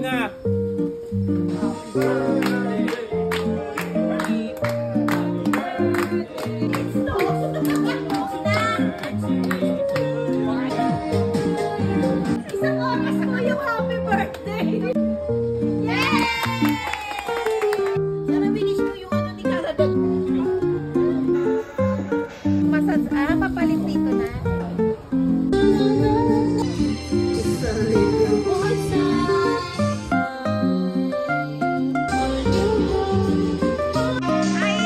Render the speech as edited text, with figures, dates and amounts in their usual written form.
na. Isang oras po yung happy birthday! Yay! Sana finish mo yung ano ni Karadol. Papalit dito na. Ay,